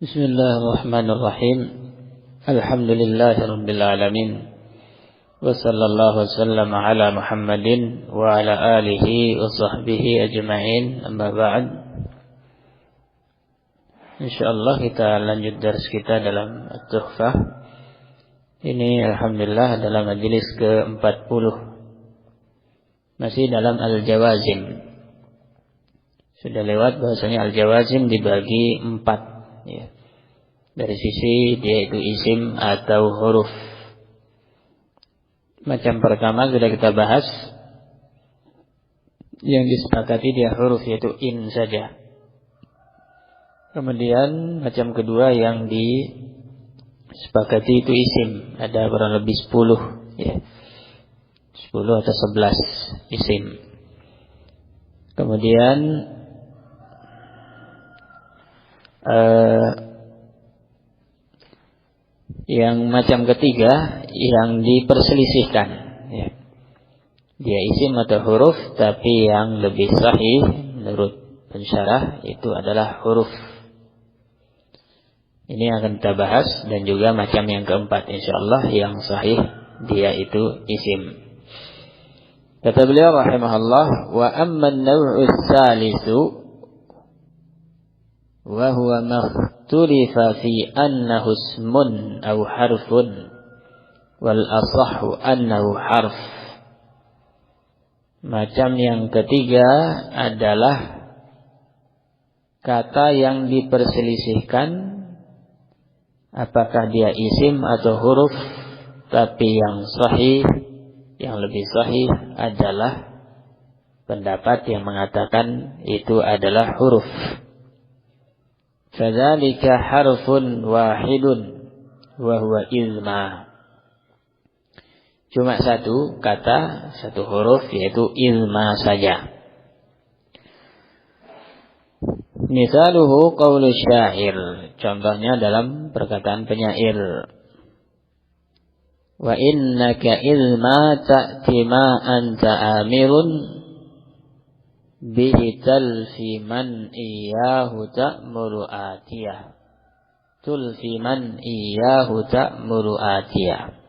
Bismillahirrahmanirrahim. Alhamdulillahirabbil alamin. Wa sallallahu wasallam ala Muhammadin wa ala alihi wa sahbihi ajma'in. Amma ba'd. Insyaallah kita lanjut dars kita dalam At-Tuhfah. Ini alhamdulillah dalam majelis ke-40. Masih dalam Al-Jawazim. Sudah lewat bahasanya Al-Jawazim dibagi 4. Ya. Dari sisi dia itu isim atau huruf. Macam pertama sudah kita bahas, yang disepakati dia huruf yaitu in saja. Kemudian macam kedua yang disepakati itu isim, ada kurang lebih 10 ya. 10 atau 11 isim. Kemudian yang macam ketiga yang diperselisihkan ya. Dia isim atau huruf, tapi yang lebih sahih menurut pensyarah itu adalah huruf. Ini akan kita bahas. Dan juga macam yang keempat insyaallah yang sahih dia itu isim. Kata beliau rahimahullah, wa amma an-naw'u ats-tsalisu wa huwa makhtulifa fi annahu ismun aw harfun wal asahhu annahu harf. Macam yang ketiga adalah kata yang diperselisihkan apakah dia isim atau huruf, tapi yang sahih, yang lebih sahih adalah pendapat yang mengatakan itu adalah huruf. Fadzalika harfun wahidun wa huwa ilma. Cuma satu kata, satu huruf, yaitu ilma saja. Misaluhu qaulu syair. Contohnya dalam perkataan penyair. Wa innaka ilma ta'ti ma anta amirun bihi talfi man iyahu ta'muru atiyah. Tulfi man iyahu ta'muru atiyah.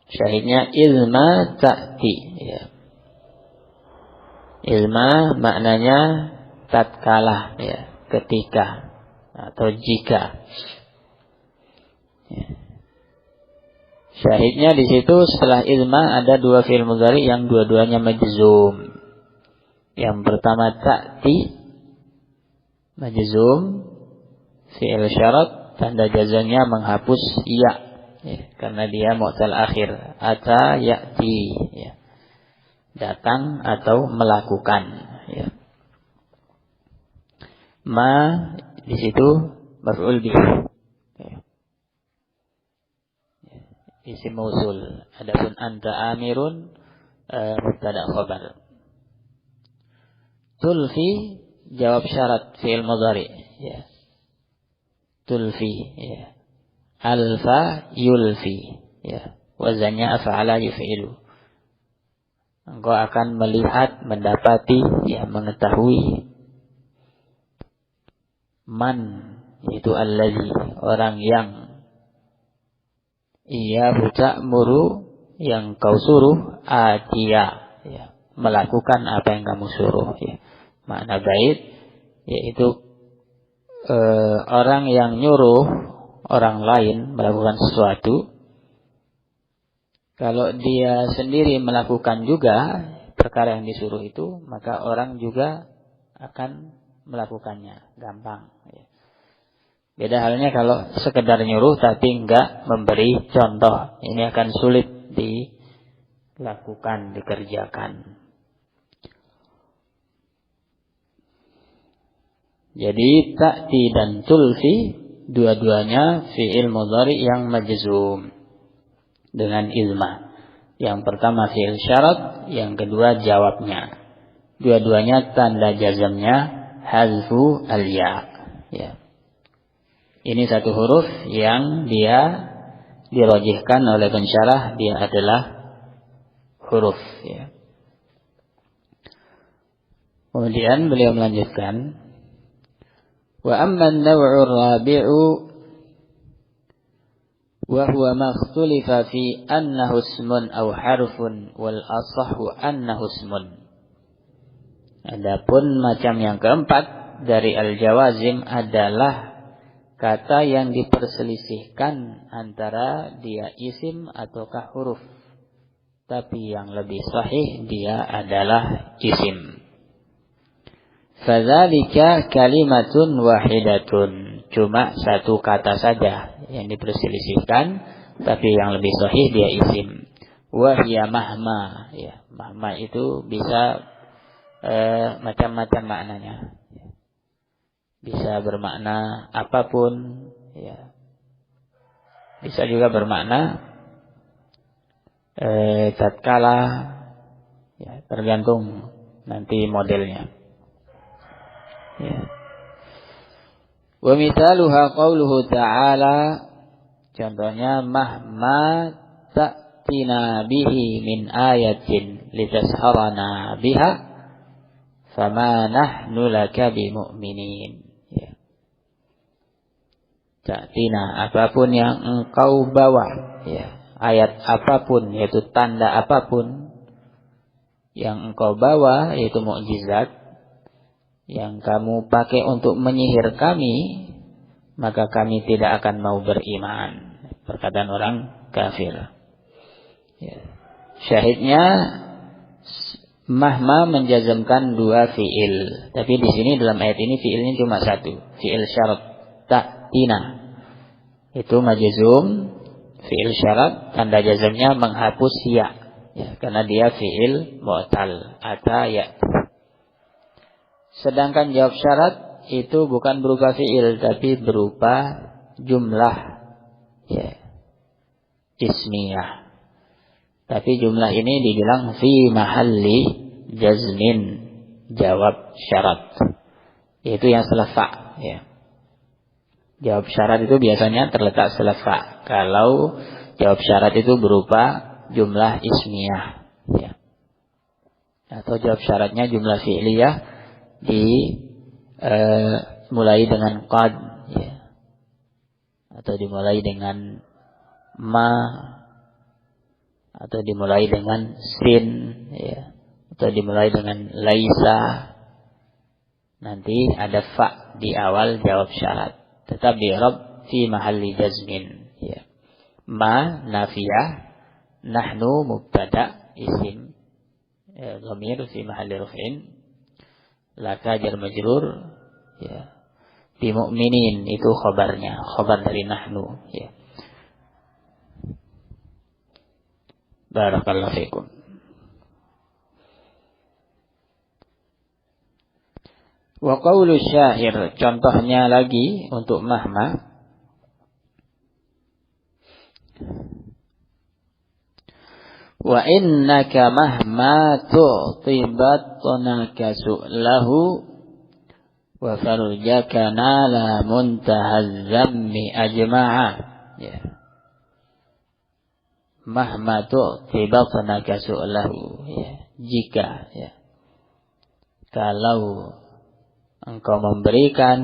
Syahidnya ilma ta'ti ya. Ilma maknanya tatkala ya, ketika atau jika ya. Syahidnya di situ setelah ilma ada dua fi'il mudhari yang dua-duanya majzum. Yang pertama ta'ti majzum, fi'il syarat, tanda jazmnya menghapus ya, karena dia mu'tal akhir. Ata ya'ti ya. Datang atau melakukan ya. Ma di situ maf'ul bih ya. Isim mausul. Adapun anta amirun mubtada khabar. Tulfi jawab syarat fi'il mudhari ya. Tulfi ya. Alfa yulfi ya. Wazannya af'ala yuf'ilu. Engkau akan melihat, mendapati ya, mengetahui. Man yaitu allazi, orang yang iyahu ta'muru, yang kau suruh, atiya ya, melakukan apa yang kamu suruh ya. Makna bait yaitu orang yang nyuruh orang lain melakukan sesuatu, kalau dia sendiri melakukan juga perkara yang disuruh itu, maka orang juga akan melakukannya gampang ya. Beda halnya kalau sekedar nyuruh tapi enggak memberi contoh, ini akan sulit dilakukan, dikerjakan. Jadi ta'ti dan tulfi dua-duanya fi'il mudhari yang majzum dengan ilma. Yang pertama fi'il syarat, yang kedua jawabnya. Dua-duanya tanda jazmnya hazfu al-ya ya. Ini satu huruf yang dia dirajihkan oleh pensyarah, dia adalah huruf ya. Kemudian beliau melanjutkan, Wa amma an-naw'u ar-rabi'u wa huwa ma ikhtulifa fi annahu ismun aw harfun wal asahhu annahu ismun. Adapun macam yang keempat dari al-jawazim adalah kata yang diperselisihkan antara dia isim ataukah huruf. Tapi yang lebih sahih dia adalah isim. Fadzalika kalimatun wahidatun. Cuma satu kata saja yang diperselisihkan, tapi yang lebih sahih dia isim. Wa hiya mahma. Ya, mahma itu bisa macam-macam maknanya. Bisa bermakna apapun, ya. Bisa juga bermakna tatkala, ya, tergantung nanti modelnya. Ya. Wa mithaluha qauluhu ta'ala, contohnya mahma ta'tina bihi min ayatin litasharana biha fama nahnu laka bimu'minin. Ya. Ta'tina, apapun yang engkau bawa, ya, ayat apapun, yaitu tanda apapun yang engkau bawa, yaitu mukjizat yang kamu pakai untuk menyihir kami, maka kami tidak akan mau beriman. Perkataan orang kafir. Ya. Syahidnya mahma menjazmkan dua fiil, tapi di sini dalam ayat ini fiilnya cuma satu, fiil syarat ta'tina. Itu majzum, fiil syarat, tanda jazmnya menghapus ya, ya, karena dia fiil mu'tal, ata ya. Sedangkan jawab syarat itu bukan berupa fiil, tapi berupa jumlah, ya, ismiyah. Tapi jumlah ini dibilang fi mahalli jazmin, jawab syarat. Itu yang selefa, ya. Jawab syarat itu biasanya terletak selefa. Kalau jawab syarat itu berupa jumlah ismiyah, ya. Atau jawab syaratnya jumlah fi'liyah mulai dengan qad, ya. Atau dimulai dengan ma, atau dimulai dengan sin, ya. Atau dimulai dengan laisa. Nanti ada fa di awal jawab syarat. Tetap di i'rab fi mahalli jazmin, ya. Ma nafiyah, nahnu mubtada isim, dhamir fi mahalli raf'in, laka jar majrur, ya. Bi mu'minin itu khabarnya, khabar dari nahnu, ya. Barakallahu fikum. Wa qawlu syair, contohnya lagi untuk mahma. Wa innaka mahma tu'ti batnaka su'lahu wa farjaka nala muntahaz zammi ajma'a, ya. Mahma tu'ti batnaka su'lahu, ya. Jika, ya, kalau engkau memberikan,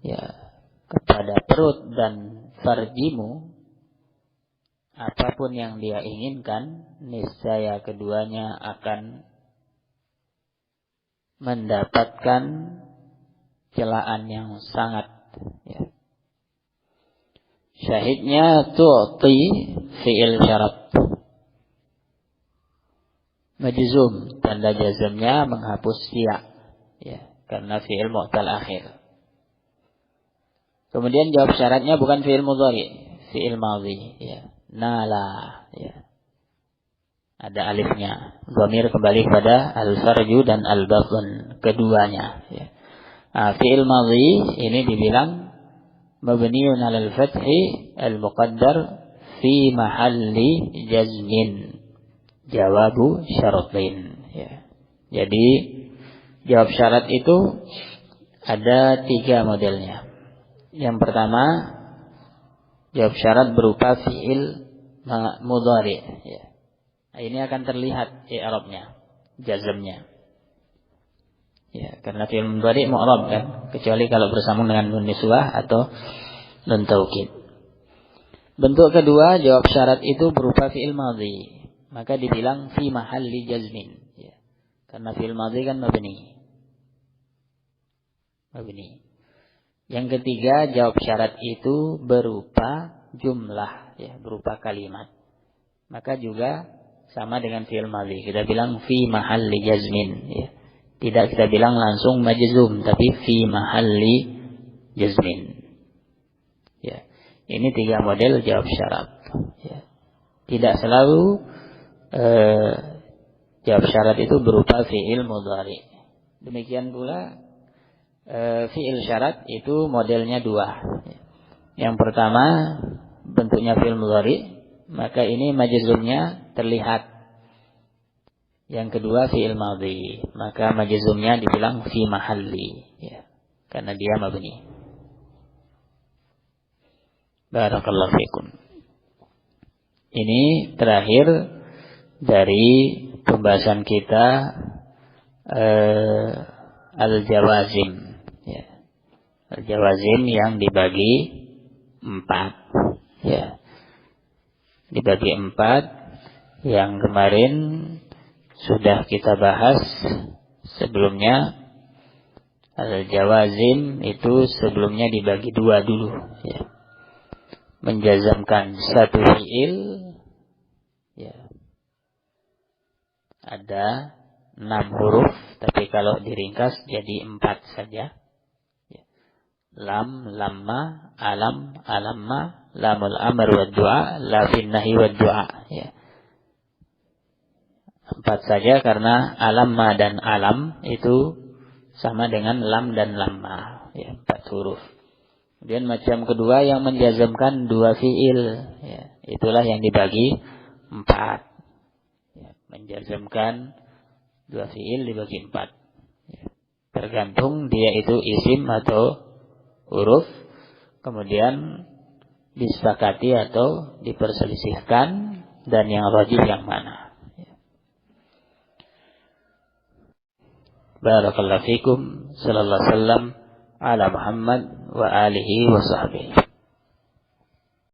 ya, kepada perut dan farjimu apapun yang dia inginkan, niscaya keduanya akan mendapatkan celaan yang sangat, ya. Syahidnya tu'ti fi'il syarat majzum, tanda jazmnya menghapus ya, ya, karena fi'il mu'tal akhir. Kemudian jawab syaratnya bukan fi'il mudhari, fi'il madhi, ya. Nala, ya. Ada alifnya. Dhamir kembali kepada al-farju dan al-batn, keduanya, ya. Fi'il madhi ini dibilang mabniun 'alal fathi al-muqaddar fi mahalli jazmin, jawabu syaratain, ya. Jadi jawab syarat itu ada 3 modelnya. Yang pertama, jawab syarat berupa fi'il mudhari, ya. Ini akan terlihat i'rabnya, jazmnya. Ya, karena fi'il mudhari mu'rab kan, kecuali kalau bersambung dengan nun niswah atau nun taukid. Bentuk kedua jawab syarat itu berupa fi'il madhi, maka dibilang fi mahalli jazmin, ya. Karena fi'il madhi kan mabni. Yang ketiga jawab syarat itu berupa jumlah, ya, berupa kalimat, maka juga sama dengan fi'il madhi, kita bilang fi mahalli jazmin, ya. Tidak kita bilang langsung majzum, tapi fi mahalli jazmin. Ya. Ini 3 model jawab syarat. Ya. Tidak selalu jawab syarat itu berupa fi'il mudhari. Demikian pula fi'il syarat itu modelnya 2. Yang pertama bentuknya fi'il mudhari, maka ini majzumnya terlihat. Yang kedua fi'il madhi, maka majzumnya dibilang fi mahalli, ya, karena dia mabni. Barakallahu fikum. Ini terakhir dari pembahasan kita al-jawazim, ya. Al-jawazim yang dibagi 4, ya. Dibagi 4 yang kemarin sudah kita bahas sebelumnya. Al-jawazim itu sebelumnya dibagi 2 dulu, ya. Menjazamkan satu fi'il, ya, ada 6 huruf, tapi kalau diringkas jadi 4 saja, ya. Lam, lamma, alam, alamma, lamul amr wa du'a, la fin nahi wa du'a, ya. 4 saja karena alamma dan alam itu sama dengan lam dan lamma, ya, 4 huruf. Kemudian macam kedua yang menjazamkan 2 fi'il, ya, itulah yang dibagi 4. Ya, menjazamkan 2 fi'il dibagi 4. Ya, tergantung dia itu isim atau huruf, kemudian disepakati atau diperselisihkan, dan yang rajih yang mana. Barakallahu fikum. Sallallahu alaihi wasallam ala Muhammad wa alihi wa sahbihi.